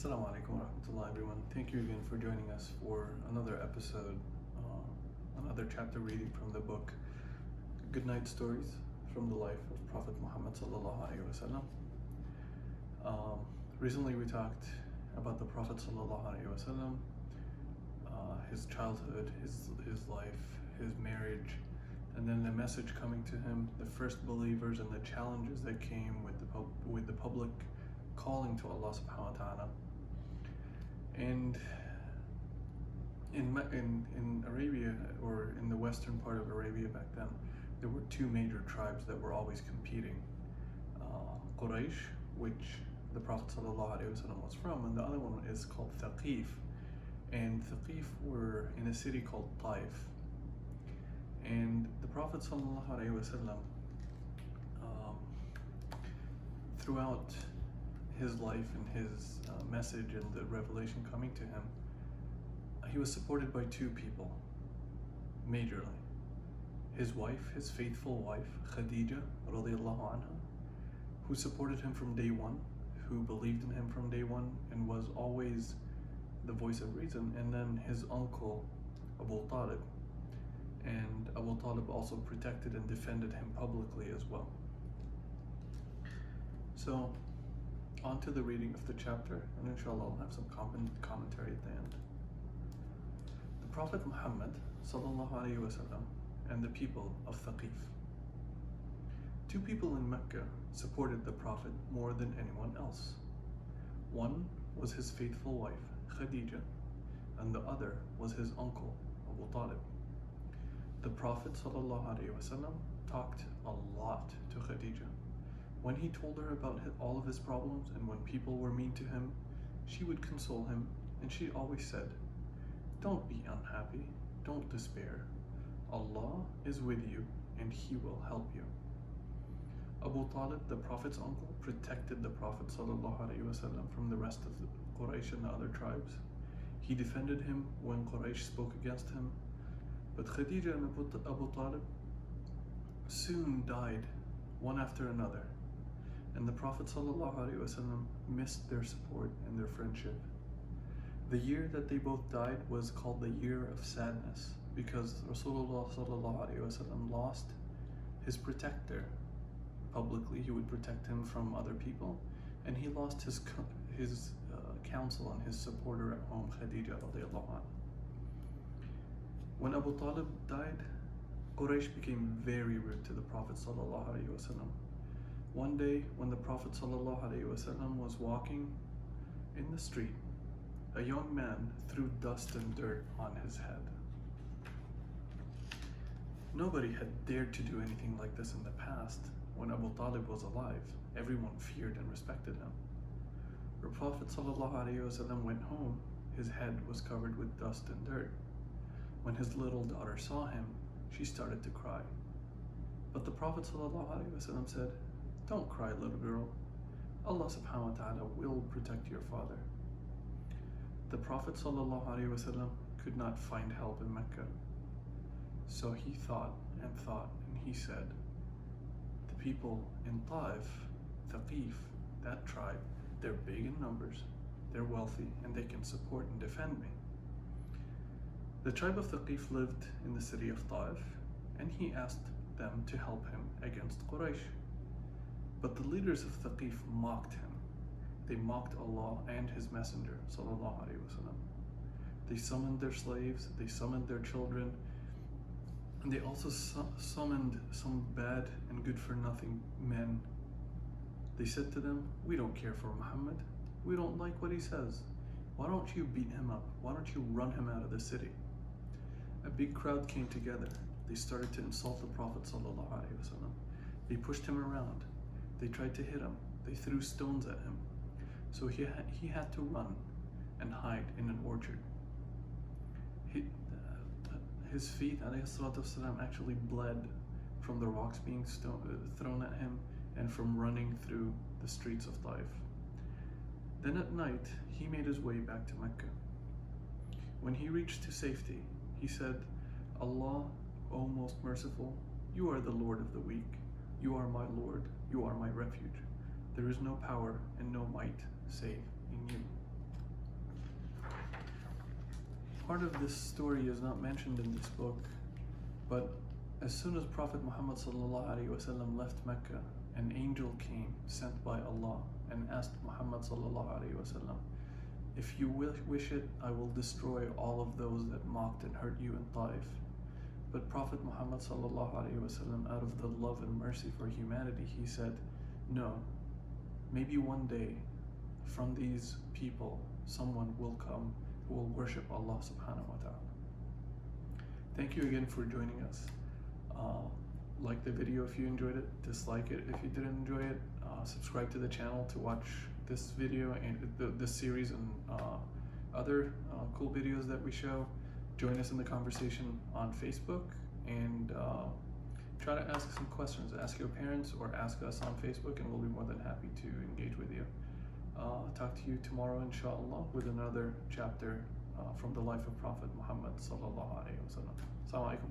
Assalamu alaikum wa rahmatullah, everyone. Thank you again for joining us for another episode, another chapter reading from the book Goodnight Stories from the life of Prophet Muhammad sallallahu alaihi wasallam. Recently we talked about the Prophet sallallahu alaihi wasallam, his childhood, his life, his marriage, and then the message coming to him, the first believers, and the challenges that came with the public calling to Allah subhanahu wa ta'ala. And in Arabia, or in the western part of Arabia back then, there were two major tribes that were always competing. Quraysh, which the Prophet ﷺ was from, and the other one is called Thaqif. And Thaqif were in a city called Taif. And the Prophet ﷺ, throughout his life and his message and the revelation coming to him, he was supported by two people, majorly. His wife, his faithful wife, Khadija radiallahu anha, who supported him from day one, who believed in him from day one and was always the voice of reason, and then his uncle, Abu Talib. And Abu Talib also protected and defended him publicly as well. So, on to the reading of the chapter, and inshallah I'll have some commentary at the end. The Prophet Muhammad sallallahu alaihi wasallam and the people of Thaqif. Two people in Mecca supported the Prophet more than anyone else. One was his faithful wife, Khadija, and the other was his uncle, Abu Talib. The Prophet sallallahu alaihi wasallam talked a lot to Khadija. When he told her about all of his problems and when people were mean to him, she would console him, and she always said, "Don't be unhappy, don't despair. Allah is with you and He will help you." Abu Talib, the Prophet's uncle, protected the Prophet ﷺ from the rest of the Quraysh and the other tribes. He defended him when Quraysh spoke against him. But Khadija and Abu Talib soon died, one after another. And the Prophet ﷺ missed their support and their friendship. The year that they both died was called the year of sadness, because Rasulullah ﷺ lost his protector. Publicly, he would protect him from other people, and he lost his counsel and his supporter at home, Khadija radiallahu anha. When Abu Talib died, Quraysh became very rude to the Prophet ﷺ. One day, when the Prophet ﷺ was walking in the street, a young man threw dust and dirt on his head. Nobody had dared to do anything like this in the past. When Abu Talib was alive, everyone feared and respected him. The Prophet ﷺ went home. His head was covered with dust and dirt. When his little daughter saw him, she started to cry. But the Prophet ﷺ said, "Don't cry, little girl. Allah subhanahu wa ta'ala will protect your father." The Prophet ﷺ could not find help in Mecca. So he thought, and he said, "The people in Taif, Thaqif, that tribe, they're big in numbers, they're wealthy, and they can support and defend me." The tribe of Thaqif lived in the city of Taif, and he asked them to help him against Quraysh. But the leaders of Thaqif mocked him. They mocked Allah and His Messenger sallallahu alaihi wasallam. They summoned their slaves, they summoned their children, and they also summoned some bad and good-for-nothing men. They said to them, "We don't care for Muhammad. We don't like what he says. Why don't you beat him up? Why don't you run him out of the city?" A big crowd came together. They started to insult the Prophet ﷺ. They pushed him around. They tried to hit him. They threw stones at him. So he had to run and hide in an orchard. His feet, ﷺ, actually bled from the rocks being thrown at him and from running through the streets of Taif. Then at night, he made his way back to Mecca. When he reached to safety, he said, "Allah, O most merciful, you are the Lord of the weak. You are my Lord. You are my refuge. There is no power and no might save in you." Part of this story is not mentioned in this book, but as soon as Prophet Muhammad ﷺ left Mecca, an angel came sent by Allah and asked Muhammad ﷺ, if you wish it, I will destroy all of those that mocked and hurt you in Taif. But Prophet Muhammad ﷺ, out of the love and mercy for humanity, he said, no, maybe one day from these people someone will come who will worship Allah subhanahu wa ta'ala. Thank you again for joining us. Like the video if you enjoyed it, dislike it if you didn't enjoy it, subscribe to the channel to watch this video and this series and other cool videos that we show. Join us in the conversation on Facebook and try to ask some questions. Ask your parents or ask us on Facebook and we'll be more than happy to engage with you. Talk to you tomorrow inshallah with another chapter from the life of Prophet Muhammad sallallahu alaihi wasallam. Assalamu alaikum.